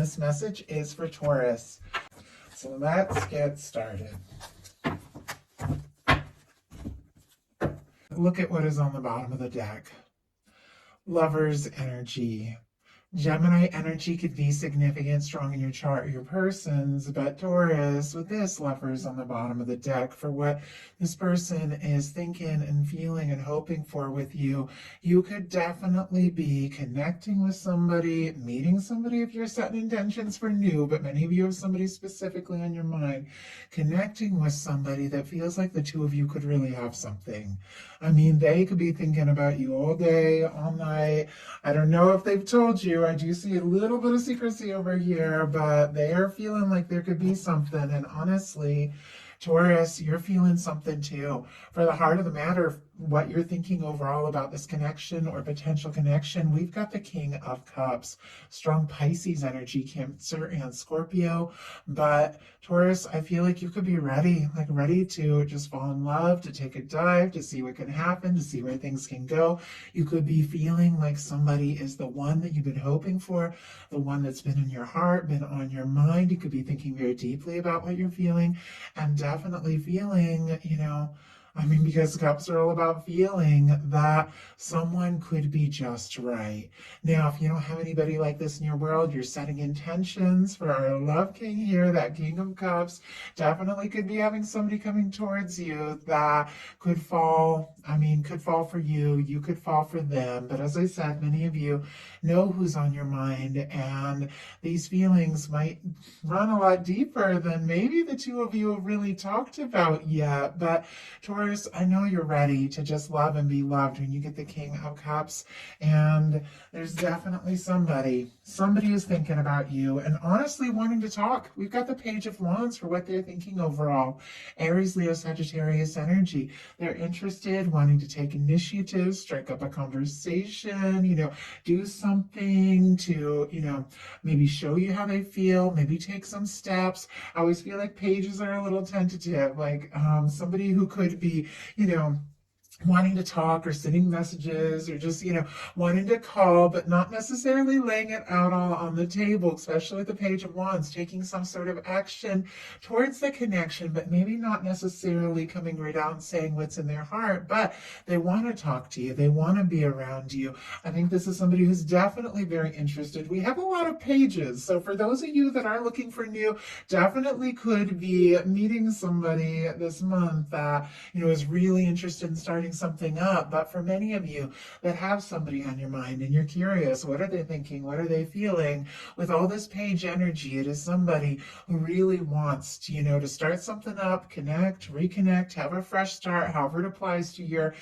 this message is for Taurus. So let's get started. Look at what is on the bottom of the deck. Lover's energy. Gemini energy could be significant, strong in your chart or your person's, but Taurus, with this Lovers on the bottom of the deck, for what this person is thinking and feeling and hoping for with you, you could definitely be connecting with somebody, meeting somebody if you're setting intentions for new, but many of you have somebody specifically on your mind, connecting with somebody that feels like the two of you could really have something. I mean, they could be thinking about you all day, all night. I don't know if they've told you. I do see a little bit of secrecy over here, but they are feeling like there could be something. And honestly, Taurus, you're feeling something too. For the heart of the matter, what you're thinking overall about this connection or potential connection, we've got the King of Cups, strong Pisces energy, Cancer and Scorpio. But Taurus, I feel like you could be ready to just fall in love, to take a dive, to see what can happen, to see where things can go. You could be feeling like somebody is the one that you've been hoping for, the one that's been in your heart, been on your mind. You could be thinking very deeply about what you're feeling, and definitely feeling, because cups are all about feeling that someone could be just right. Now, if you don't have anybody like this in your world, you're setting intentions for our love king here, that King of Cups, definitely could be having somebody coming towards you that could fall for you, you could fall for them. But as I said, many of you know who's on your mind, and these feelings might run a lot deeper than maybe the two of you have really talked about yet. But Taurus, I know you're ready to just love and be loved when you get the King of Cups, and there's definitely somebody who's thinking about you and honestly wanting to talk. We've got the Page of Wands for what they're thinking overall. Aries, Leo, Sagittarius energy. They're interested, wanting to take initiative, strike up a conversation, do something to, maybe show you how they feel, maybe take some steps. I always feel like pages are a little tentative, like somebody who could be, wanting to talk or sending messages or just, wanting to call, but not necessarily laying it out all on the table, especially with the Page of Wands, taking some sort of action towards the connection, but maybe not necessarily coming right out and saying what's in their heart, but they want to talk to you. They want to be around you. I think this is somebody who's definitely very interested. We have a lot of pages. So for those of you that are looking for new, definitely could be meeting somebody this month that, is really interested in starting something up. But for many of you that have somebody on your mind and you're curious, what are they thinking? What are they feeling? With all this page energy, it is somebody who really wants to, to start something up, connect, reconnect, have a fresh start, however it applies to your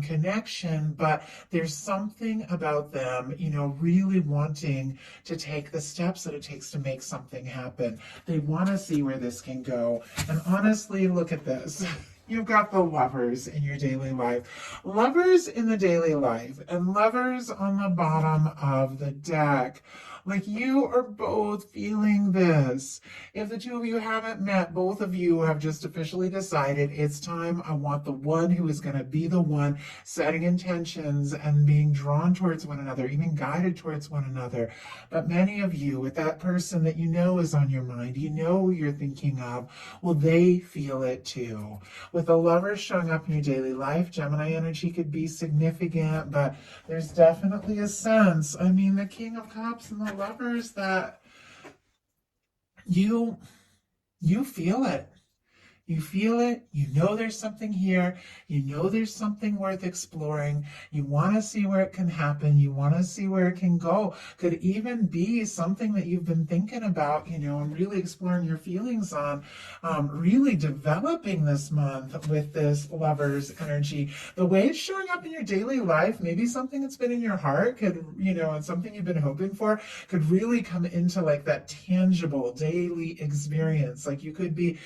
connection. But there's something about them, really wanting to take the steps that it takes to make something happen. They want to see where this can go. And honestly, look at this. You've got the Lovers in your daily life. Lovers in the daily life and Lovers on the bottom of the deck. Like, you are both feeling this. If the two of you haven't met, both of you have just officially decided it's time. I want the one who is going to be the one setting intentions and being drawn towards one another, even guided towards one another. But many of you, with that person that you know is on your mind, who you're thinking of, well, they feel it too. With the Lovers showing up in your daily life, Gemini energy could be significant, but there's definitely a sense, the King of Cups and the Lovers, that you feel it. You feel it. There's something here. There's something worth exploring. You want to see where it can happen. You want to see where it can go. Could even be something that you've been thinking about, and really exploring your feelings on, really developing this month with this Lovers energy. The way it's showing up in your daily life, maybe something that's been in your heart could, and something you've been hoping for could really come into like that tangible daily experience. Like, you could be,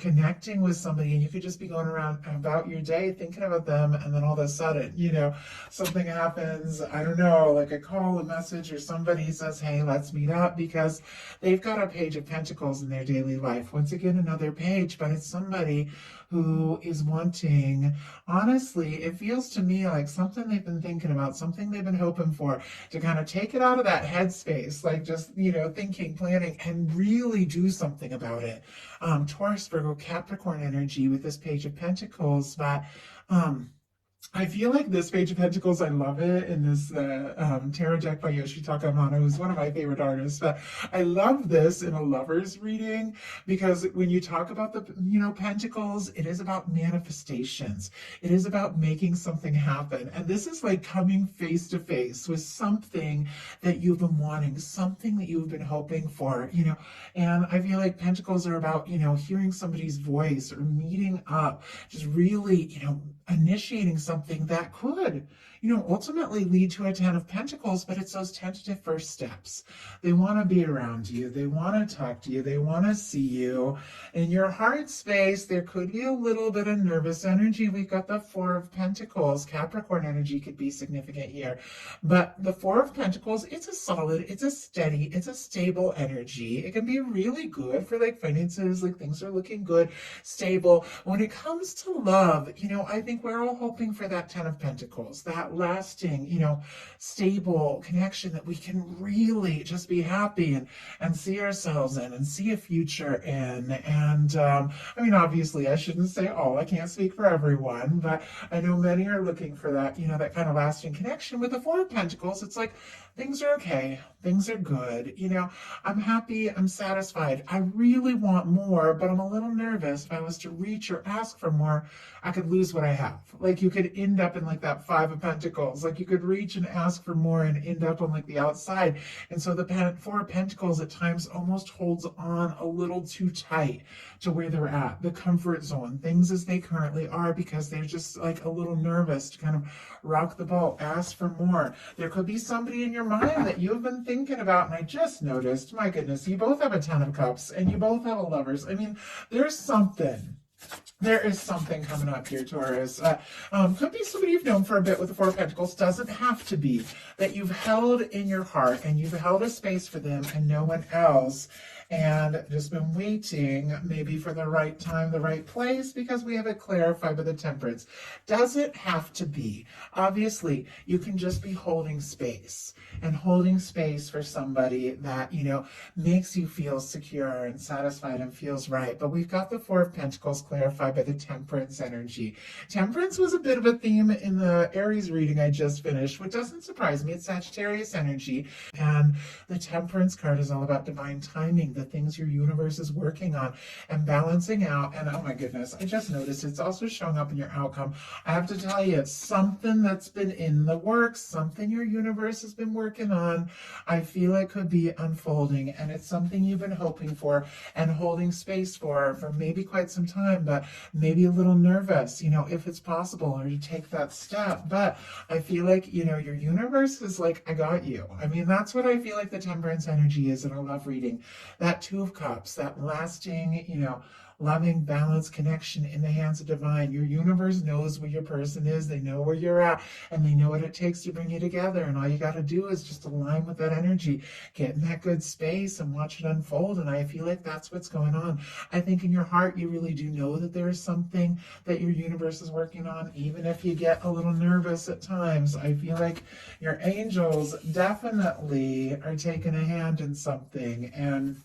connecting with somebody and you could just be going around about your day thinking about them, and then all of a sudden, something happens. I don't know, like a call, a message, or somebody says, hey, let's meet up, because they've got a Page of Pentacles in their daily life. Once again, another page, but it's somebody who is wanting, honestly, it feels to me like something they've been thinking about, something they've been hoping for, to kind of take it out of that headspace, like just, thinking, planning, and really do something about it. Taurus, Virgo, Capricorn energy with this Page of Pentacles, but I feel like this Page of Pentacles, I love it in this tarot deck by Yoshitaka Amano, who's one of my favorite artists. But I love this in a lover's reading because when you talk about the, Pentacles, it is about manifestations. It is about making something happen. And this is like coming face to face with something that you've been wanting, something that you've been hoping for, And I feel like Pentacles are about, hearing somebody's voice or meeting up, just really, initiating something that could, ultimately lead to a Ten of Pentacles, but it's those tentative first steps. They want to be around you. They want to talk to you. They want to see you. In your heart space, there could be a little bit of nervous energy. We've got the Four of Pentacles. Capricorn energy could be significant here. But the Four of Pentacles, it's a solid, it's a steady, it's a stable energy. It can be really good for like finances, like things are looking good, stable. When it comes to love, I think we're all hoping for that Ten of Pentacles, that lasting, stable connection that we can really just be happy and see ourselves in and see a future in. And obviously I shouldn't say all, I can't speak for everyone, but I know many are looking for that, that kind of lasting connection. With the Four of Pentacles, it's like things are okay, things are good, I'm happy, I'm satisfied. I really want more, but I'm a little nervous. If I was to reach or ask for more, I could lose what I have. Like you could end up in like that Five of Pentacles. Like you could reach and ask for more and end up on like the outside. And so the Four of Pentacles at times almost holds on a little too tight to where they're at, the comfort zone, things as they currently are, because they're just like a little nervous to kind of rock the boat, ask for more. There could be somebody in your mind that you've been thinking about, and I just noticed, my goodness, you both have a Ten of Cups and you both have a Lovers. There's something. There is something coming up here, Taurus. Could be somebody you've known for a bit with the Four of Pentacles. Doesn't have to be. That you've held in your heart and you've held a space for them and no one else. And just been waiting maybe for the right time, the right place, because we have it clarified by the Temperance. Doesn't have to be. Obviously, you can just be holding space and holding space for somebody that, makes you feel secure and satisfied and feels right. But we've got the Four of Pentacles clarified by the Temperance energy. Temperance was a bit of a theme in the Aries reading I just finished, which doesn't surprise me. It's Sagittarius energy. And the Temperance card is all about divine timing, the things your universe is working on and balancing out. And oh my goodness, I just noticed it's also showing up in your outcome. I have to tell you, it's something that's been in the works, something your universe has been working on. I feel it could be unfolding, and it's something you've been hoping for and holding space for maybe quite some time, but maybe a little nervous, if it's possible, or to take that step. But I feel like, your universe is like, I got you. That's what I feel like the Temperance energy is in a love reading. That Two of Cups, that lasting, loving, balanced connection in the hands of divine. Your universe knows where your person is. They know where you're at, and they know what it takes to bring you together. And all you got to do is just align with that energy, get in that good space and watch it unfold. And I feel like that's what's going on. I think in your heart, you really do know that there is something that your universe is working on, even if you get a little nervous at times. I feel like your angels definitely are taking a hand in something. And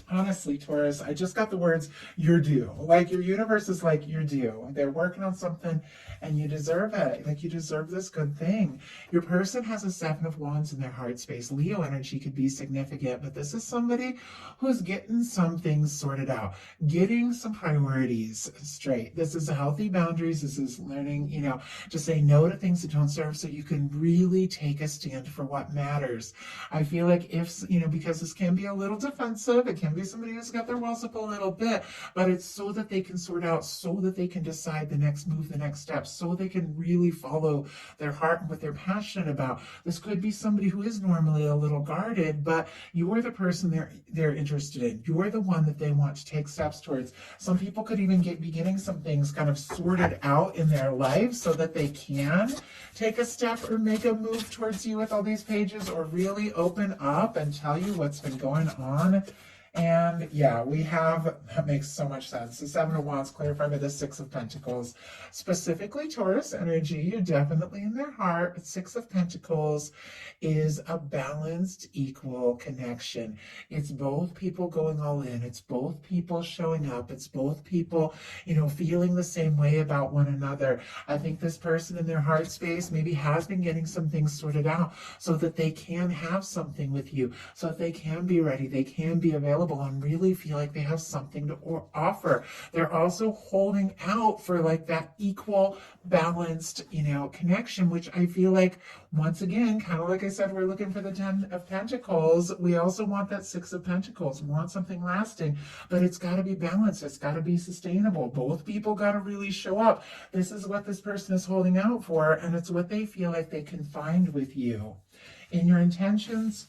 honestly, Taurus, I just got the words, you're due. Like your universe is like, you're due. They're working on something and you deserve it. Like you deserve this good thing. Your person has a Seven of Wands in their heart space. Leo energy could be significant, but this is somebody who's getting some things sorted out, getting some priorities straight. This is a healthy boundaries. This is learning, to say no to things that don't serve, so you can really take a stand for what matters. I feel like if, because this can be a little defensive, it can be somebody who's got their walls up a little bit, but it's so that they can sort out, so that they can decide the next move, the next step, so they can really follow their heart and what they're passionate about. This could be somebody who is normally a little guarded, but you're the person they're interested in. You're the one that they want to take steps towards. Some people could even be getting some things kind of sorted out in their life so that they can take a step or make a move towards you with all these pages, or really open up and tell you what's been going on And yeah, we have, that makes so much sense. The Seven of Wands clarified by the Six of Pentacles. Specifically Taurus energy, you're definitely in their heart. But Six of Pentacles is a balanced, equal connection. It's both people going all in. It's both people showing up. It's both people, feeling the same way about one another. I think this person in their heart space maybe has been getting some things sorted out so that they can have something with you, so that they can be ready, they can be available and really feel like they have something to offer. They're also holding out for like that equal, balanced, connection, which I feel like, once again, kind of like I said, we're looking for the 10 of Pentacles. We also want that Six of Pentacles. We want something lasting, but it's got to be balanced. It's got to be sustainable. Both people got to really show up. This is what this person is holding out for, and it's what they feel like they can find with you. In your intentions,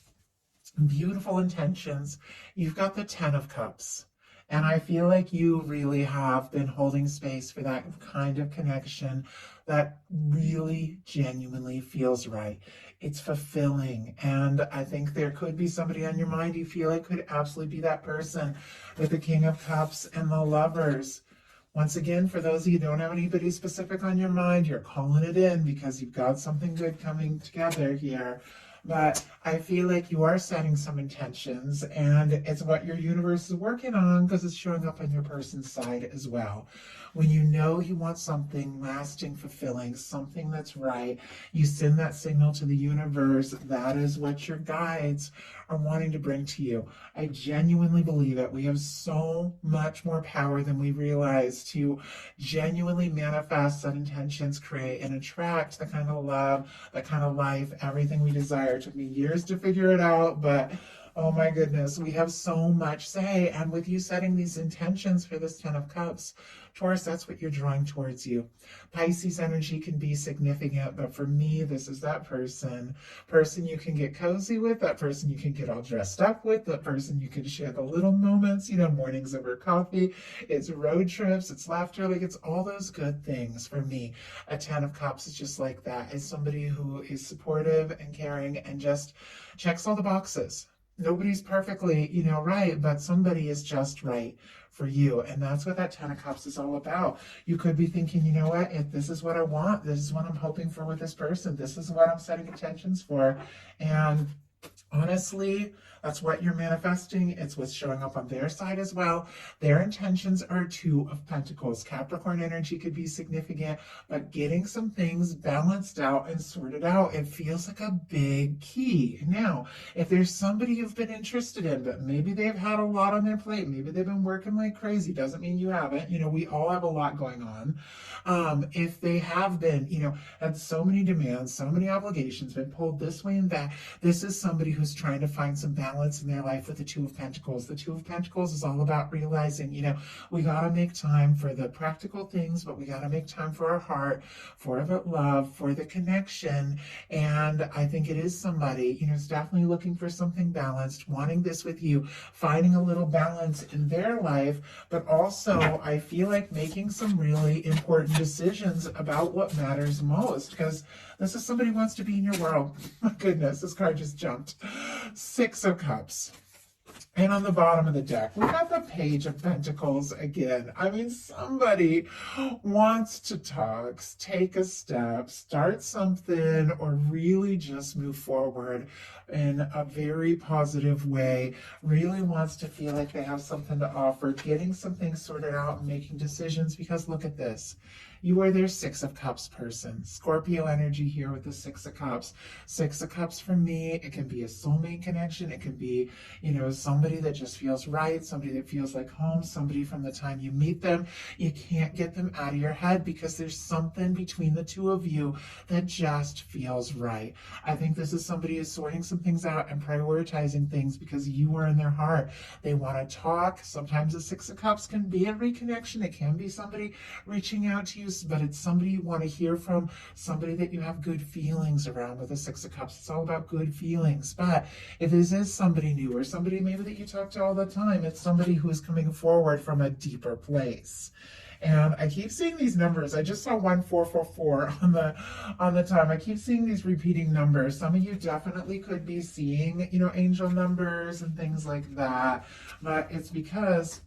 beautiful intentions, you've got the 10 of Cups. And I feel like you really have been holding space for that kind of connection that really genuinely feels right. It's fulfilling. And I think there could be somebody on your mind you feel like could absolutely be that person, with the King of Cups and the Lovers. Once again, for those of you who don't have anybody specific on your mind, you're calling it in because you've got something good coming together here. But I feel like you are setting some intentions, and it's what your universe is working on because it's showing up on your person's side as well. When you know you want something lasting, fulfilling, something that's right, you send that signal to the universe. That is what your guides are wanting to bring to you. I genuinely believe it. We have so much more power than we realize to genuinely manifest, set intentions, create, and attract the kind of love, the kind of life, everything we desire. It took me years to figure it out, but oh my goodness, we have so much say. And with you setting these intentions for this 10 of Cups, Taurus, that's what you're drawing towards you. Pisces energy can be significant, but for me, this is that person you can get cozy with, that person you can get all dressed up with, that person you can share the little moments, mornings over coffee. It's road trips, it's laughter, like it's all those good things for me. A 10 of Cups is just like that. It's somebody who is supportive and caring and just checks all the boxes. Nobody's perfectly, right, but somebody is just right for you. And that's what that 10 of Cups is all about. You could be thinking, you know what, if this is what I want, this is what I'm hoping for with this person, this is what I'm setting intentions for. And honestly, that's what you're manifesting. It's what's showing up on their side as well. Their intentions are 2 of Pentacles. Capricorn energy could be significant, but getting some things balanced out and sorted out, it feels like a big key. Now, if there's somebody you've been interested in, but maybe they've had a lot on their plate, maybe they've been working like crazy, doesn't mean you haven't. We all have a lot going on. If they have been, had so many demands, so many obligations, been pulled this way and that, this is somebody who's trying to find some balance in their life with the 2 of Pentacles. The 2 of Pentacles is all about realizing, we got to make time for the practical things, but we got to make time for our heart, for the love, for the connection. And I think it is somebody, is definitely looking for something balanced, wanting this with you, finding a little balance in their life, but also I feel like making some really important decisions about what matters most, because this is somebody who wants to be in your world. My goodness, this card just jumped. 6 of Cups. And on the bottom of the deck, we got the Page of Pentacles again. I mean, somebody wants to talk, take a step, start something, or really just move forward in a very positive way, really wants to feel like they have something to offer, getting some things sorted out and making decisions, because look at this. You are their 6 of Cups person. Scorpio energy here with the 6 of Cups. 6 of Cups for me, it can be a soulmate connection. It can be, somebody that just feels right, somebody that feels like home, somebody from the time you meet them, you can't get them out of your head because there's something between the 2 of you that just feels right. I think this is somebody who's sorting some things out and prioritizing things because you are in their heart. They want to talk. Sometimes the 6 of Cups can be a reconnection. It can be somebody reaching out to you, but it's somebody you want to hear from, somebody that you have good feelings around with the 6 of Cups. It's all about good feelings. But if this is somebody new or somebody maybe that you talk to all the time, it's somebody who is coming forward from a deeper place. And I keep seeing these numbers. I just saw 1444 on the time. I keep seeing these repeating numbers. Some of you definitely could be seeing, angel numbers and things like that. But it's because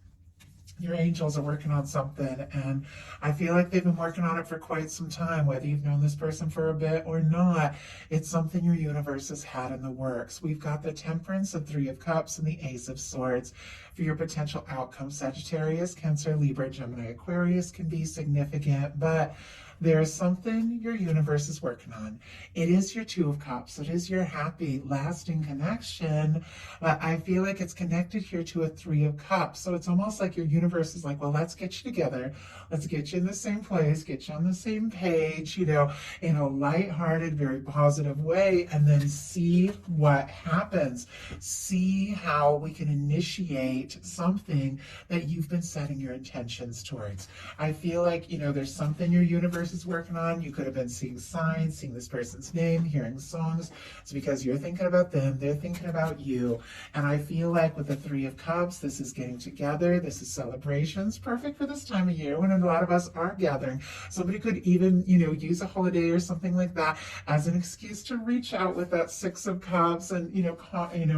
your angels are working on something, and I feel like they've been working on it for quite some time, whether you've known this person for a bit or not. It's something your universe has had in the works. We've got the Temperance, the Three of Cups, and the Ace of Swords for your potential outcome. Sagittarius, Cancer, Libra, Gemini, Aquarius can be significant, but there's something your universe is working on. It is your Two of Cups. It is your happy, lasting connection. But I feel like it's connected here to a Three of Cups. So it's almost like your universe is like, well, let's get you together. Let's get you in the same place, get you on the same page, in a lighthearted, very positive way, and then see what happens. See how we can initiate something that you've been setting your intentions towards. I feel like, there's something your universe is working on. You could have been seeing signs, seeing this person's name, hearing songs. It's because you're thinking about them, they're thinking about you. And I feel like with the Three of Cups, this is getting together, this is celebrations, perfect for this time of year when a lot of us are gathering. Somebody could even, use a holiday or something like that as an excuse to reach out with that Six of Cups and,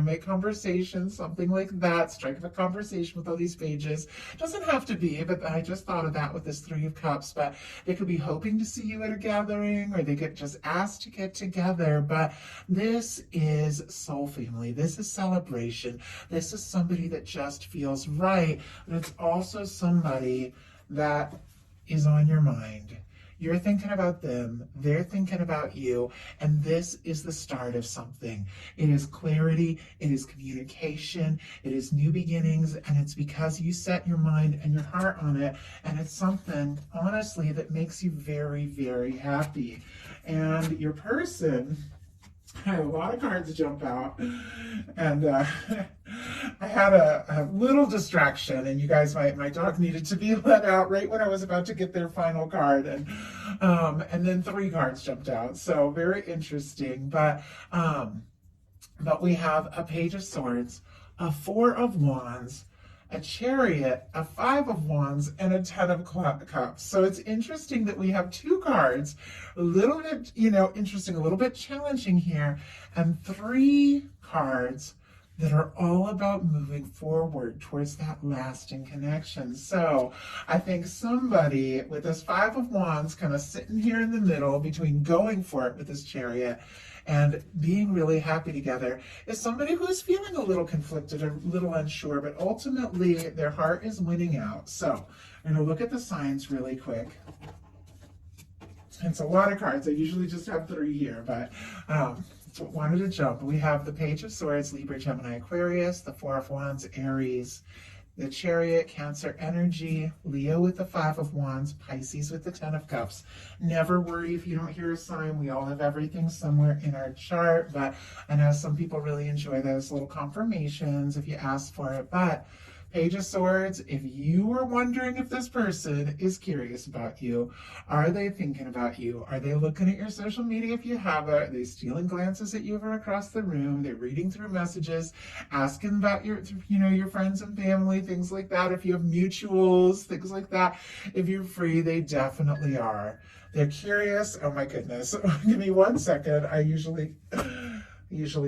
make conversation, something like that, strike up a conversation with all these pages. Doesn't have to be, but I just thought of that with this Three of Cups. But they could be hoping to see you at a gathering, or they get just asked to get together. But this is soul family. This is celebration. This is somebody that just feels right. But it's also somebody that is on your mind. You're thinking about them, they're thinking about you, and this is the start of something. It is clarity, it is communication, it is new beginnings, and it's because you set your mind and your heart on it, and it's something, honestly, that makes you very, very happy. And your person, I had a lot of cards jump out, and I had a little distraction, and you guys, my dog needed to be let out right when I was about to get their final card, and then three cards jumped out. So very interesting, but we have a Page of Swords, a Four of Wands, a Chariot, a Five of Wands, and a Ten of Cups. So it's interesting that we have two cards, a little bit, interesting, a little bit challenging here, and three cards that are all about moving forward towards that lasting connection. So I think somebody with this Five of Wands kind of sitting here in the middle between going for it with this Chariot and being really happy together is somebody who is feeling a little conflicted, a little unsure, but ultimately their heart is winning out. So I'm going to look at the signs really quick. It's a lot of cards. I usually just have three here, but wanted to jump. We have the Page of Swords, Libra, Gemini, Aquarius, the Four of Wands, Aries, the Chariot, Cancer energy, Leo with the Five of Wands, Pisces with the Ten of Cups. Never worry if you don't hear a sign. We all have everything somewhere in our chart, but I know some people really enjoy those little confirmations if you ask for it. But Page of Swords, if you were wondering if this person is curious about you, are they thinking about you? Are they looking at your social media if you have it? Are they stealing glances at you from across the room? They're reading through messages, asking about your friends and family, things like that. If you have mutuals, things like that. If you're free, they definitely are. They're curious. Oh my goodness. Give me 1 second. I usually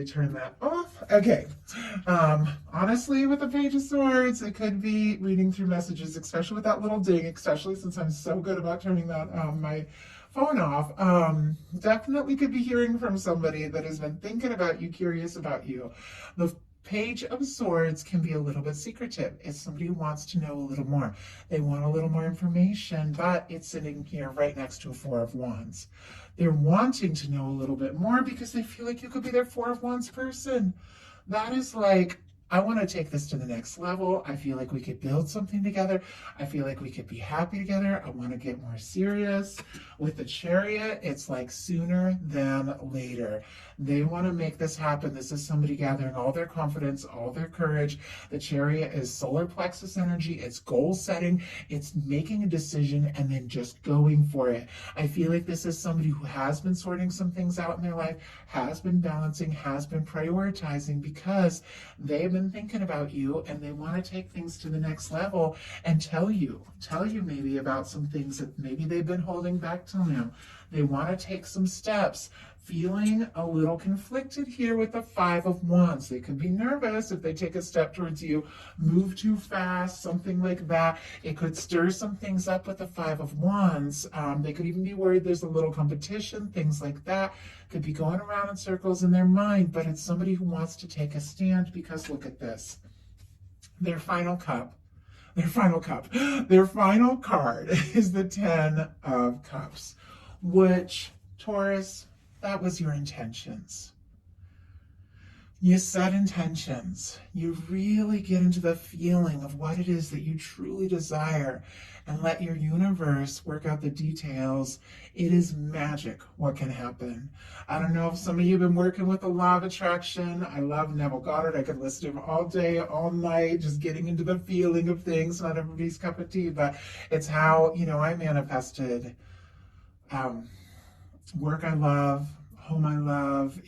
turn that off. Okay. Honestly, with the Page of Swords, it could be reading through messages, especially with that little ding, especially since I'm so good about turning that my phone off. Definitely could be hearing from somebody that has been thinking about you, curious about you. The Page of Swords can be a little bit secretive. It's somebody who wants to know a little more. They want a little more information, but it's sitting here right next to a Four of Wands. They're wanting to know a little bit more because they feel like you could be their Four of Wands person. That is like, I want to take this to the next level. I feel like we could build something together. I feel like we could be happy together. I want to get more serious. With the Chariot, it's like sooner than later. They want to make this happen. This is somebody gathering all their confidence, all their courage. The Chariot is solar plexus energy. It's goal setting. It's making a decision and then just going for it. I feel like this is somebody who has been sorting some things out in their life, has been balancing, has been prioritizing because they've been been thinking about you, and they want to take things to the next level and tell you maybe about some things that maybe they've been holding back till now. They want to take some steps. Feeling a little conflicted here with the Five of Wands. They could be nervous if they take a step towards you, move too fast, something like that. It could stir some things up with the Five of Wands. They could even be worried there's a little competition, things like that. Could be going around in circles in their mind, but it's somebody who wants to take a stand, because look at this. Their final cup. Their final card is the Ten of Cups, which, Taurus, that was your intentions. You set intentions. You really get into the feeling of what it is that you truly desire and let your universe work out the details. It is magic what can happen. I don't know if some of you have been working with the law of attraction. I love Neville Goddard. I could listen to him all day, all night, just getting into the feeling of things. Not everybody's cup of tea, but it's how, I manifested work I love, home I love,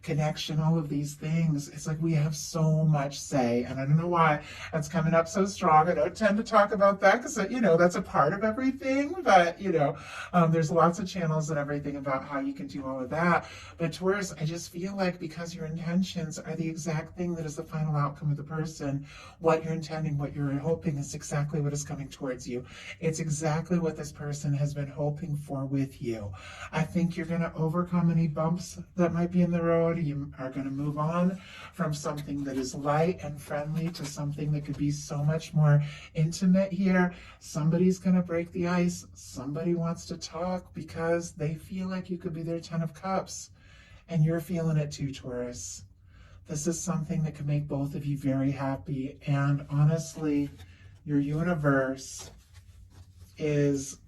connection, all of these things. It's like we have so much say, and I don't know why that's coming up so strong. I don't tend to talk about that because, that's a part of everything, but, there's lots of channels and everything about how you can do all of that. But Taurus, I just feel like because your intentions are the exact thing that is the final outcome of the person, what you're intending, what you're hoping is exactly what is coming towards you. It's exactly what this person has been hoping for with you. I think you're going to overcome any bumps that might be in the road. You are going to move on from something that is light and friendly to something that could be so much more intimate here. Somebody's going to break the ice. Somebody wants to talk because they feel like you could be their Ten of Cups. And you're feeling it too, Taurus. This is something that could make both of you very happy. And honestly, your universe has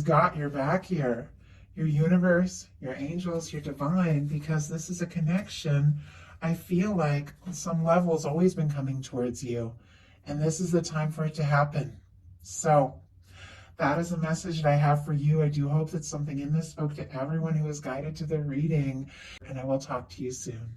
got your back here. Your universe, your angels, your divine, because this is a connection I feel like on some level has always been coming towards you. And this is the time for it to happen. So that is a message that I have for you. I do hope that something in this spoke to everyone who was guided to their reading. And I will talk to you soon.